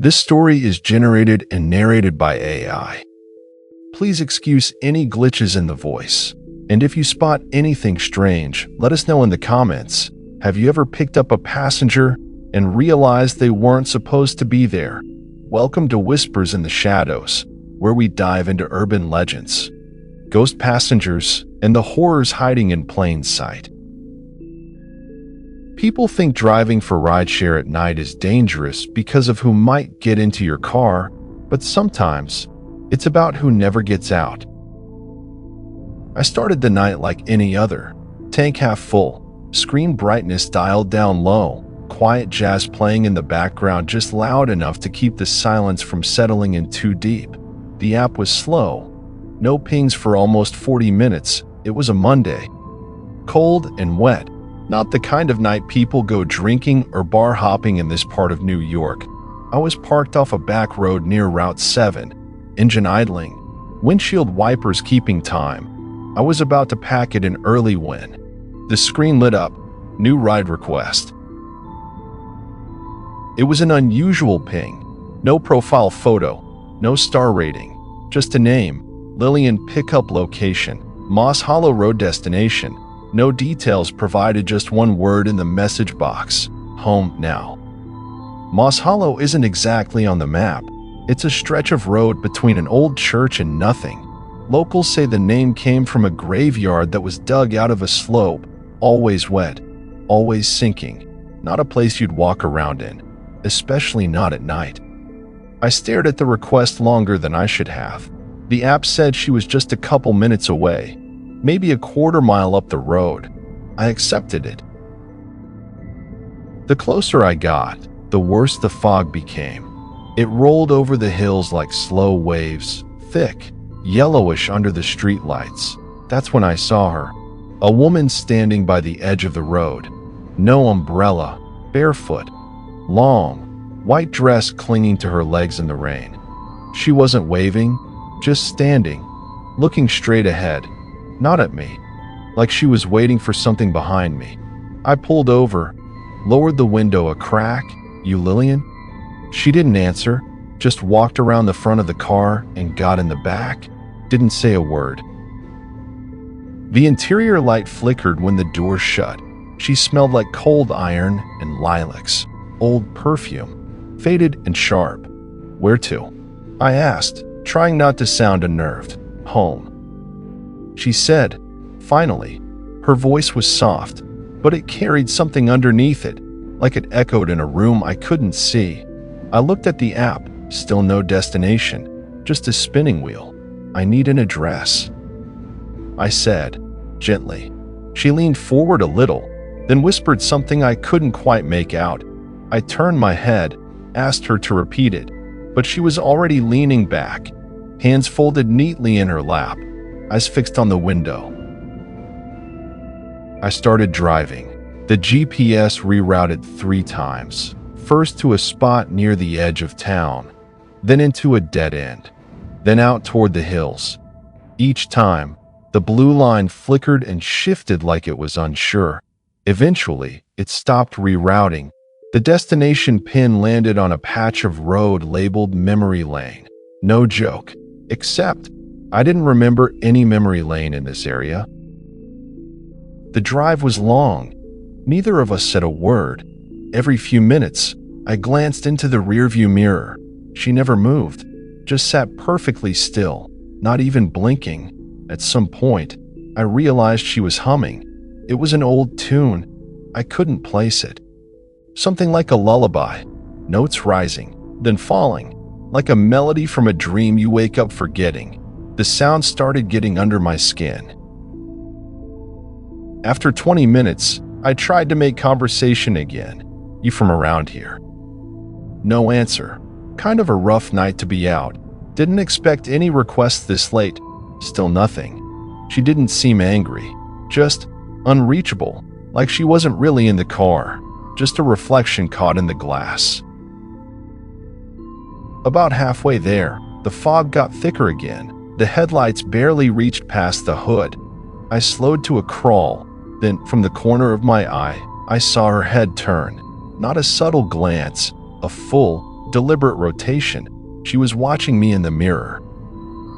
This story is generated and narrated by AI. Please excuse any glitches in the voice. And if you spot anything strange, let us know in the comments. Have you ever picked up a passenger and realized they weren't supposed to be there? Welcome to Whispers in the Shadows, where we dive into urban legends, ghost passengers, and the horrors hiding in plain sight. People think driving for rideshare at night is dangerous because of who might get into your car, but sometimes it's about who never gets out. I started the night like any other, tank half full, screen brightness dialed down low, quiet jazz playing in the background just loud enough to keep the silence from settling in too deep. The app was slow, no pings for almost 40 minutes. It was a Monday. Cold and wet. Not the kind of night people go drinking or bar hopping in this part of New York. I was parked off a back road near Route 7, engine idling, windshield wipers keeping time. I was about to pack it in early when the screen lit up, new ride request. It was an unusual ping, no profile photo, no star rating, just a name, Lillian pickup location, Moss Hollow Road destination. No details provided, just one word in the message box: home now. Moss Hollow isn't exactly on the map. It's a stretch of road between an old church and nothing. Locals say the name came from a graveyard that was dug out of a slope, always wet, always sinking. Not a place you'd walk around in, especially not at night. I stared at the request longer than I should have. The app said she was just a couple minutes away, maybe a quarter-mile up the road. I accepted it. The closer I got, the worse the fog became. It rolled over the hills like slow waves, thick, yellowish under the streetlights. That's when I saw her, a woman standing by the edge of the road. No umbrella, barefoot, long, white dress clinging to her legs in the rain. She wasn't waving, just standing, looking straight ahead. Not at me, like she was waiting for something behind me. I pulled over, lowered the window a crack. "You Lillian?" She didn't answer, just walked around the front of the car and got in the back. Didn't say a word. The interior light flickered when the door shut. She smelled like cold iron and lilacs, old perfume, faded and sharp. "Where to?" I asked, trying not to sound unnerved. "Home," she said, finally. Her voice was soft, but it carried something underneath it, like it echoed in a room I couldn't see. I looked at the app, still no destination, just a spinning wheel. "I need an address," I said, gently. She leaned forward a little, then whispered something I couldn't quite make out. I turned my head, asked her to repeat it, but she was already leaning back, hands folded neatly in her lap, eyes fixed on the window. I started driving. The GPS rerouted 3 times, first to a spot near the edge of town, then into a dead end, then out toward the hills. Each time, the blue line flickered and shifted like it was unsure. Eventually, it stopped rerouting. The destination pin landed on a patch of road labeled Memory Lane. No joke, except I didn't remember any memory lane in this area. The drive was long. Neither of us said a word. Every few minutes, I glanced into the rearview mirror. She never moved, just sat perfectly still, not even blinking. At some point, I realized she was humming. It was an old tune. I couldn't place it. Something like a lullaby, notes rising, then falling, like a melody from a dream you wake up forgetting. The sound started getting under my skin. After 20 minutes, I tried to make conversation again. "You from around here?" No answer. Kind of a rough night to be out. Didn't expect any requests this late. Still nothing. She didn't seem angry, just unreachable, like she wasn't really in the car, just a reflection caught in the glass. About halfway there, the fog got thicker again. The headlights barely reached past the hood. I slowed to a crawl, then from the corner of my eye, I saw her head turn. Not a subtle glance, a full, deliberate rotation. She was watching me in the mirror.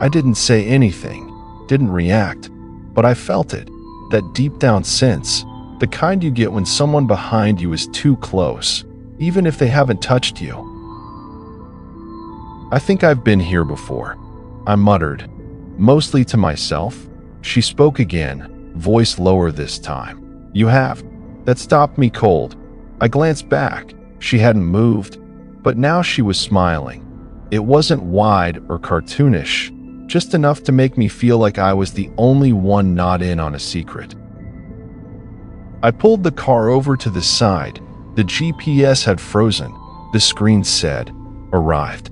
I didn't say anything, didn't react, but I felt it, that deep down sense, the kind you get when someone behind you is too close, even if they haven't touched you. I think I've been here before, I muttered, mostly to myself. She spoke again, voice lower this time. You have. That stopped me cold. I glanced back. She hadn't moved, but now she was smiling. It wasn't wide or cartoonish, just enough to make me feel like I was the only one not in on a secret. I pulled the car over to the side. The GPS had frozen. The screen said, "Arrived."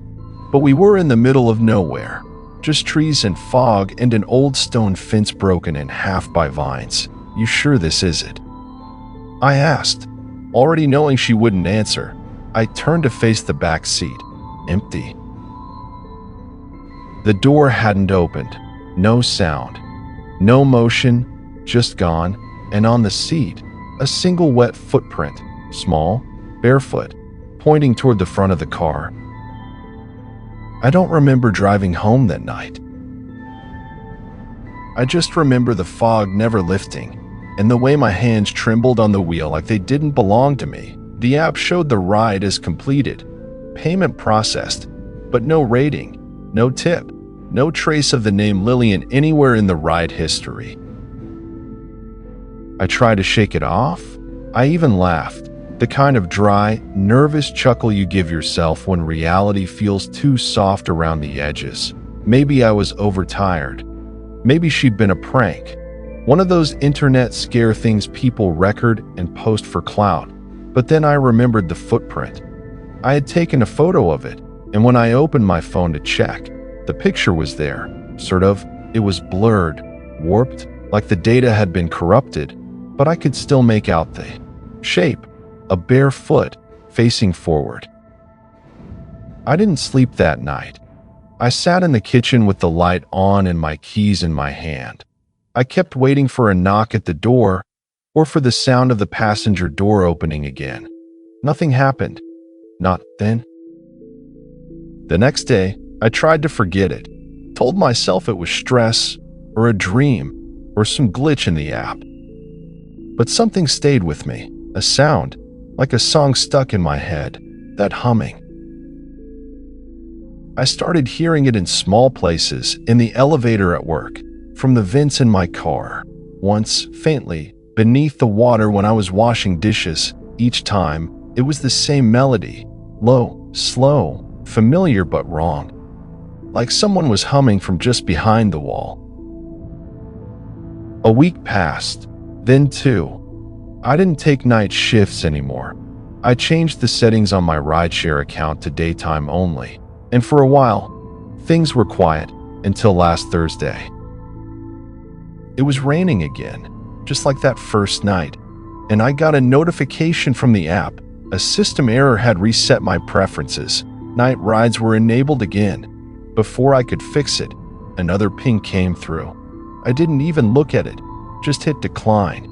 But we were in the middle of nowhere. Just trees and fog and an old stone fence broken in half by vines. You sure this is it? I asked, already knowing she wouldn't answer. I turned to face the back seat. Empty. The door hadn't opened. No sound. No motion. Just gone. And on the seat, a single wet footprint. Small, barefoot, pointing toward the front of the car. I don't remember driving home that night. I just remember the fog never lifting, and the way my hands trembled on the wheel like they didn't belong to me. The app showed the ride as completed, payment processed, but no rating, no tip, no trace of the name Lillian anywhere in the ride history. I tried to shake it off. I even laughed, the kind of dry, nervous chuckle you give yourself when reality feels too soft around the edges. Maybe I was overtired. Maybe she'd been a prank. One of those internet scare things people record and post for clout. But then I remembered the footprint. I had taken a photo of it, and when I opened my phone to check, the picture was there. Sort of. It was blurred, warped, like the data had been corrupted, but I could still make out the shape. A bare foot, facing forward. I didn't sleep that night. I sat in the kitchen with the light on and my keys in my hand. I kept waiting for a knock at the door or for the sound of the passenger door opening again. Nothing happened. Not then. The next day, I tried to forget it. Told myself it was stress or a dream or some glitch in the app. But something stayed with me, a sound. Like a song stuck in my head, that humming. I started hearing it in small places, in the elevator at work, from the vents in my car, once, faintly, beneath the water when I was washing dishes. Each time, it was the same melody, low, slow, familiar but wrong. Like someone was humming from just behind the wall. A week passed, then two. I didn't take night shifts anymore. I changed the settings on my rideshare account to daytime only, and for a while, things were quiet until last Thursday. It was raining again, just like that first night, and I got a notification from the app. A system error had reset my preferences. Night rides were enabled again. Before I could fix it, another ping came through. I didn't even look at it, just hit decline.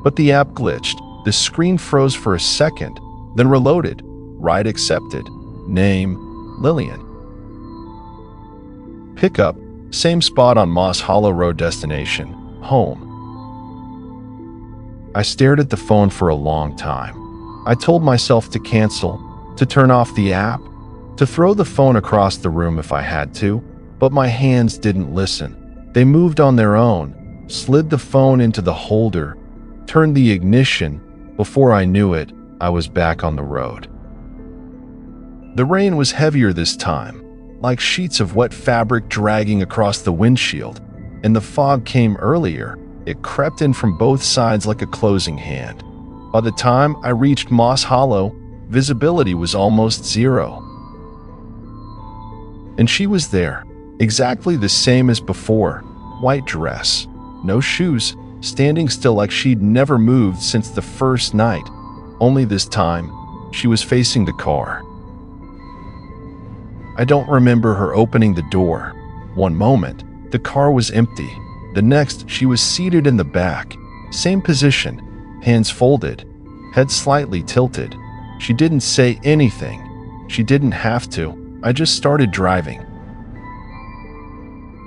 But the app glitched. The screen froze for a second, then reloaded. Ride accepted. Name, Lillian. Pickup, same spot on Moss Hollow Road. Destination, home. I stared at the phone for a long time. I told myself to cancel, to turn off the app, to throw the phone across the room if I had to, but my hands didn't listen. They moved on their own, slid the phone into the holder, turned the ignition. Before I knew it, I was back on the road. The rain was heavier this time, like sheets of wet fabric dragging across the windshield, and the fog came earlier. It crept in from both sides like a closing hand. By the time I reached Moss Hollow, visibility was almost zero. And she was there, exactly the same as before. White dress, no shoes, standing still like she'd never moved since the first night. Only this time, she was facing the car. I don't remember her opening the door. One moment, the car was empty. The next, she was seated in the back. Same position, hands folded, head slightly tilted. She didn't say anything, She didn't have to. I just started driving.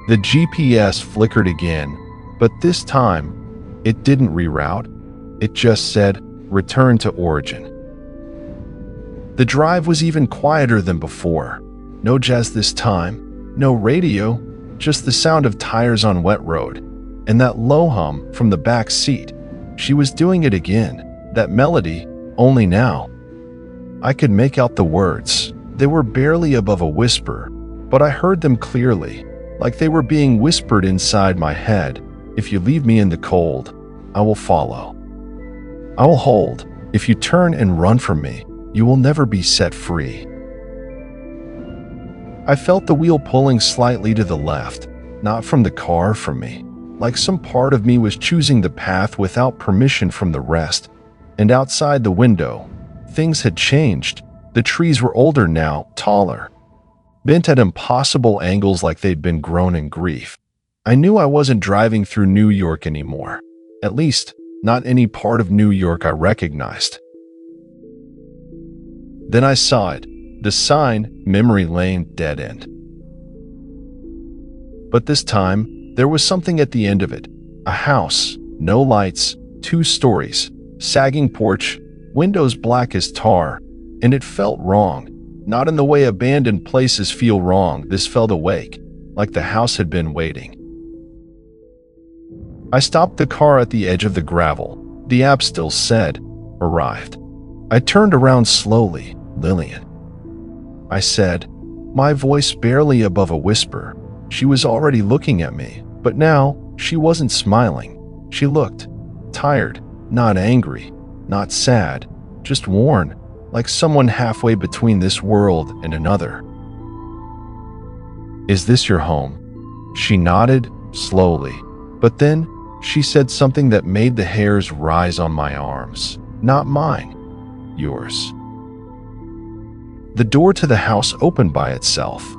The GPS flickered again, but this time, it didn't reroute. It just said, "Return to origin." The drive was even quieter than before. No jazz this time, no radio, just the sound of tires on wet road, and that low hum from the back seat. She was doing it again, that melody, only now. I could make out the words. They were barely above a whisper, but I heard them clearly, like they were being whispered inside my head. "If you leave me in the cold, I will follow. I will hold. If you turn and run from me, you will never be set free." I felt the wheel pulling slightly to the left, not from the car, from me, like some part of me was choosing the path without permission from the rest. And outside the window, things had changed. The trees were older now, taller, bent at impossible angles like they'd been grown in grief. I knew I wasn't driving through New York anymore. At least, not any part of New York I recognized. Then I saw it. The sign, Memory Lane, dead end. But this time, there was something at the end of it. A house, no lights, 2 stories, sagging porch, windows black as tar, and it felt wrong. Not in the way abandoned places feel wrong. This felt awake, like the house had been waiting. I stopped the car at the edge of the gravel. The app still said, "Arrived." I turned around slowly. "Lillian," I said, my voice barely above a whisper. She was already looking at me, but now she wasn't smiling. She looked tired, not angry, not sad, just worn, like someone halfway between this world and another. "Is this your home?" She nodded slowly, but then she said something that made the hairs rise on my arms. "Not mine, yours." The door to the house opened by itself.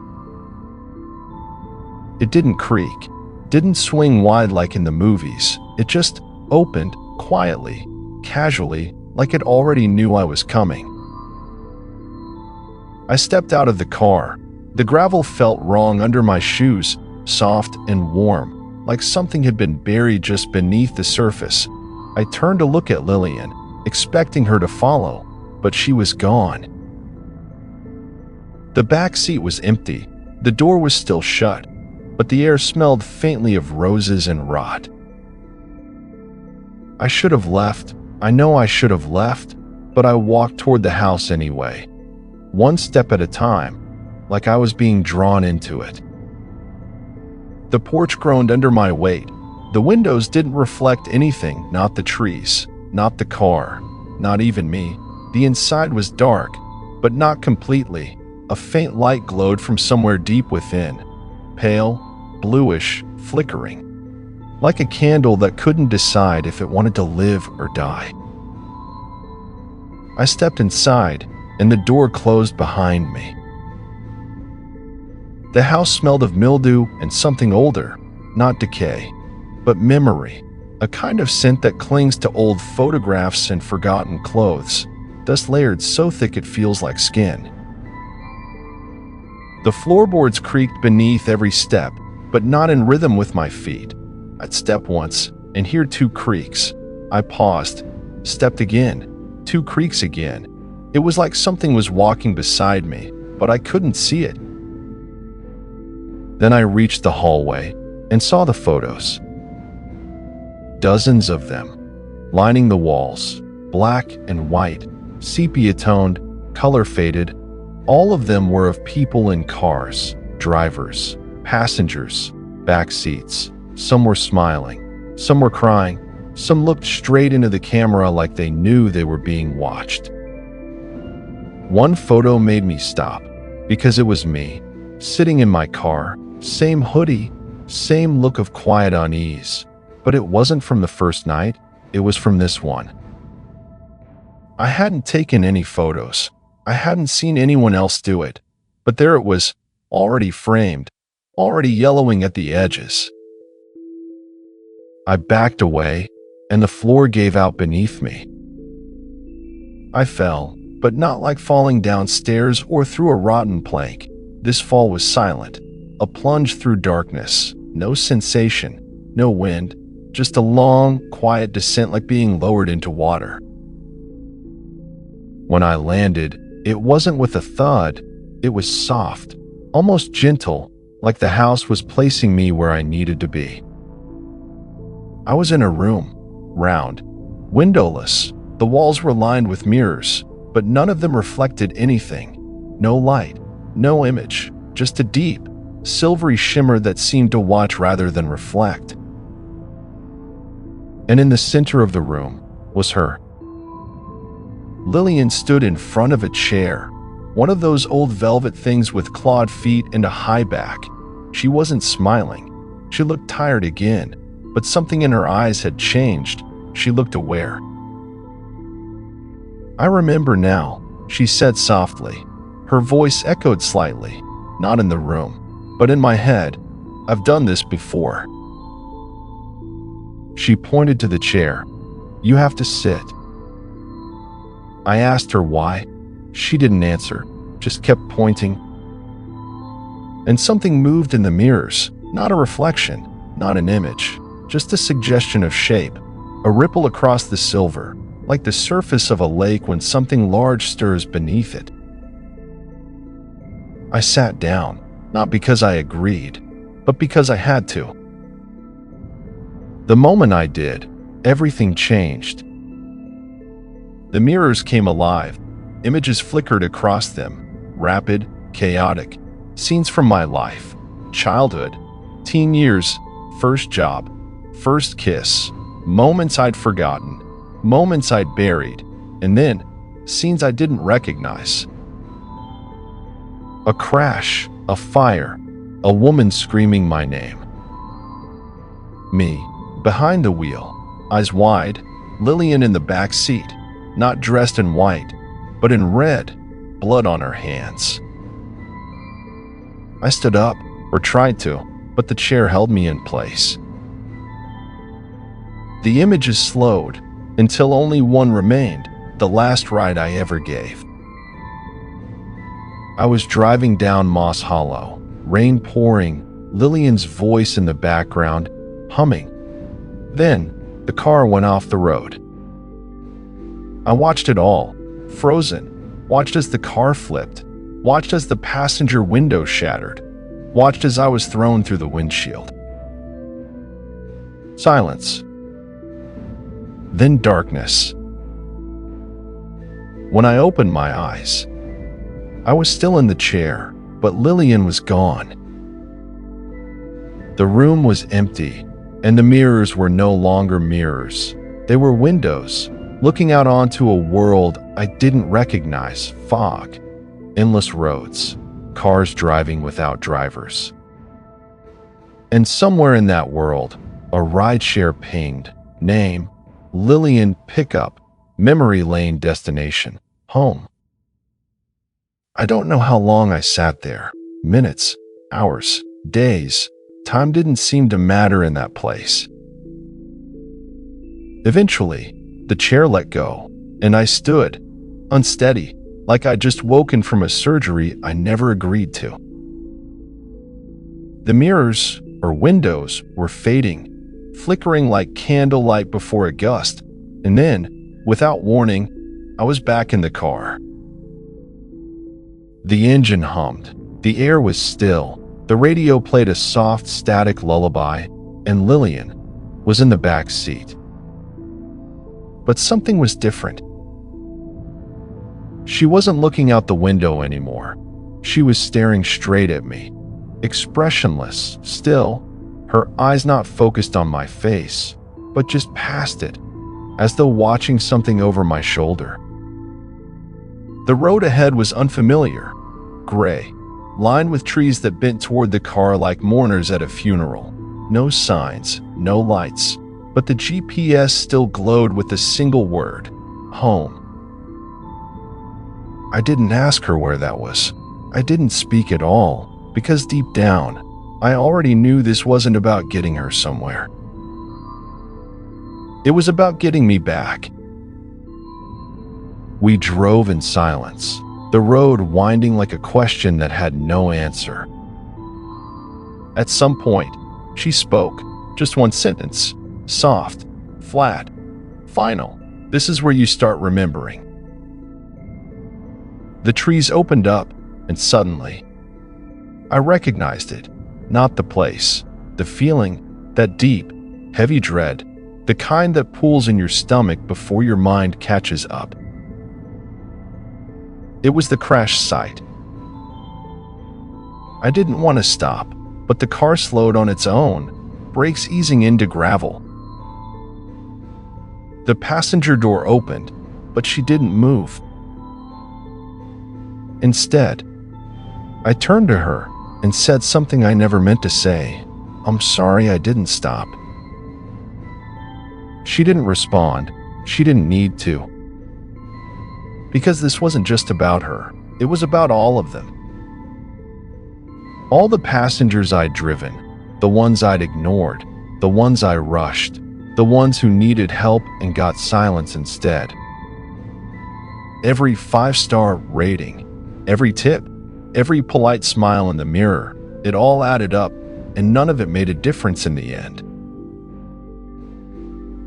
It didn't creak, didn't swing wide like in the movies. It just opened quietly, casually, like it already knew I was coming. I stepped out of the car. The gravel felt wrong under my shoes, soft and warm, like something had been buried just beneath the surface. I turned to look at Lillian, expecting her to follow, but she was gone. The back seat was empty. The door was still shut, but the air smelled faintly of roses and rot. I should have left. I know I should have left, but I walked toward the house anyway, one step at a time, like I was being drawn into it. The porch groaned under my weight. The windows didn't reflect anything, not the trees, not the car, not even me. The inside was dark, but not completely. A faint light glowed from somewhere deep within, pale, bluish, flickering, like a candle that couldn't decide if it wanted to live or die. I stepped inside, and the door closed behind me. The house smelled of mildew and something older, not decay, but memory, a kind of scent that clings to old photographs and forgotten clothes, dust layered so thick it feels like skin. The floorboards creaked beneath every step, but not in rhythm with my feet. I'd step once and hear 2 creaks. I paused, stepped again, 2 creaks again. It was like something was walking beside me, but I couldn't see it. Then I reached the hallway and saw the photos. Dozens of them, lining the walls, black and white, sepia-toned, color-faded. All of them were of people in cars, drivers, passengers, back seats. Some were smiling, some were crying, some looked straight into the camera like they knew they were being watched. One photo made me stop, because it was me, sitting in my car, same hoodie, same look of quiet unease. But it wasn't from the first night, it was from this one. I hadn't taken any photos. I hadn't seen anyone else do it, but there it was, already framed, already yellowing at the edges. I backed away, and the floor gave out beneath me. I fell, but not like falling downstairs or through a rotten plank. This fall was silent, a plunge through darkness, no sensation, no wind, just a long, quiet descent like being lowered into water. When I landed, it wasn't with a thud, it was soft, almost gentle, like the house was placing me where I needed to be. I was in a room, round, windowless. The walls were lined with mirrors, but none of them reflected anything. No light, no image, just a deep, silvery shimmer that seemed to watch rather than reflect. And in the center of the room was her. Lillian stood in front of a chair, one of those old velvet things with clawed feet and a high back. She wasn't smiling. She looked tired again, but something in her eyes had changed. She looked aware. "I remember now," she said softly. Her voice echoed slightly, not in the room, but in my head. "I've done this before." She pointed to the chair. "You have to sit." I asked her why. She didn't answer, just kept pointing. And something moved in the mirrors, not a reflection, not an image, just a suggestion of shape, a ripple across the silver, like the surface of a lake when something large stirs beneath it. I sat down, not because I agreed, but because I had to. The moment I did, everything changed. The mirrors came alive. Images flickered across them, rapid, chaotic. Scenes from my life, childhood, teen years, first job, first kiss, moments I'd forgotten, moments I'd buried, and then scenes I didn't recognize. A crash, a fire, a woman screaming my name. Me, behind the wheel, eyes wide, Lillian in the back seat, not dressed in white, but in red, blood on her hands. I stood up, or tried to, but the chair held me in place. The images slowed, until only one remained, the last ride I ever gave. I was driving down Moss Hollow, rain pouring, Lillian's voice in the background, humming. Then, the car went off the road. I watched it all, frozen, watched as the car flipped, watched as the passenger window shattered, watched as I was thrown through the windshield. Silence. Then darkness. When I opened my eyes, I was still in the chair, but Lillian was gone. The room was empty, and the mirrors were no longer mirrors. They were windows, looking out onto a world I didn't recognize. Fog, endless roads, cars driving without drivers. And somewhere in that world, a rideshare pinged. Name, Lillian Pickup, memory lane destination, home. I don't know how long I sat there. Minutes, hours, days. Time didn't seem to matter in that place. Eventually, the chair let go, and I stood, unsteady, like I'd just woken from a surgery I never agreed to. The mirrors, or windows, were fading, flickering like candlelight before a gust, and then, without warning, I was back in the car. The engine hummed, the air was still, the radio played a soft, static lullaby, and Lillian was in the back seat. But something was different. She wasn't looking out the window anymore. She was staring straight at me, expressionless, still, her eyes not focused on my face, but just past it, as though watching something over my shoulder. The road ahead was unfamiliar, gray, lined with trees that bent toward the car like mourners at a funeral. No signs, no lights, but the GPS still glowed with a single word: home. I didn't ask her where that was. I didn't speak at all, because deep down, I already knew this wasn't about getting her somewhere. It was about getting me back. We drove in silence, the road winding like a question that had no answer. At some point, she spoke, just one sentence, soft, flat, final. This is where you start remembering. The trees opened up, and suddenly, I recognized it, not the place, the feeling, that deep, heavy dread, the kind that pulls in your stomach before your mind catches up. It was the crash site. I didn't want to stop, but the car slowed on its own, brakes easing into gravel. The passenger door opened, but she didn't move. Instead, I turned to her and said something I never meant to say. "I'm sorry I didn't stop." She didn't respond. She didn't need to. Because this wasn't just about her. It was about all of them. All the passengers I'd driven, the ones I'd ignored, the ones I rushed, the ones who needed help and got silence instead. Every 5-star rating, every tip, every polite smile in the mirror, it all added up, and none of it made a difference in the end.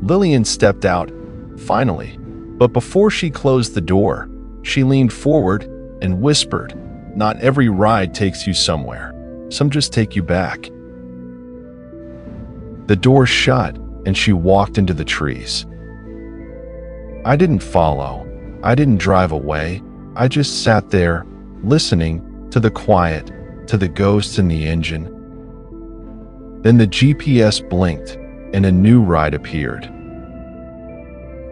Lillian stepped out, finally, but before she closed the door, she leaned forward and whispered, "Not every ride takes you somewhere. Some just take you back." The door shut, and she walked into the trees. I didn't follow. I didn't drive away. I just sat there, listening to the quiet, to the ghosts in the engine. Then the GPS blinked, and a new ride appeared.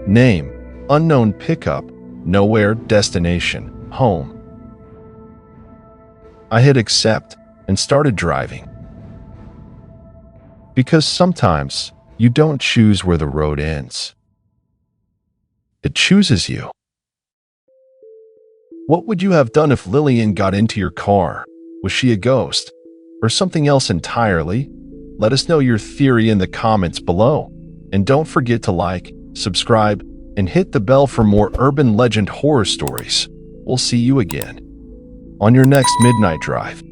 Name, unknown pickup, nowhere, destination, home. I hit accept and started driving. Because sometimes you don't choose where the road ends. It chooses you. What would you have done if Lillian got into your car? Was she a ghost? Or something else entirely? Let us know your theory in the comments below. And don't forget to like, subscribe, and hit the bell for more urban legend horror stories. We'll see you again on your next midnight drive.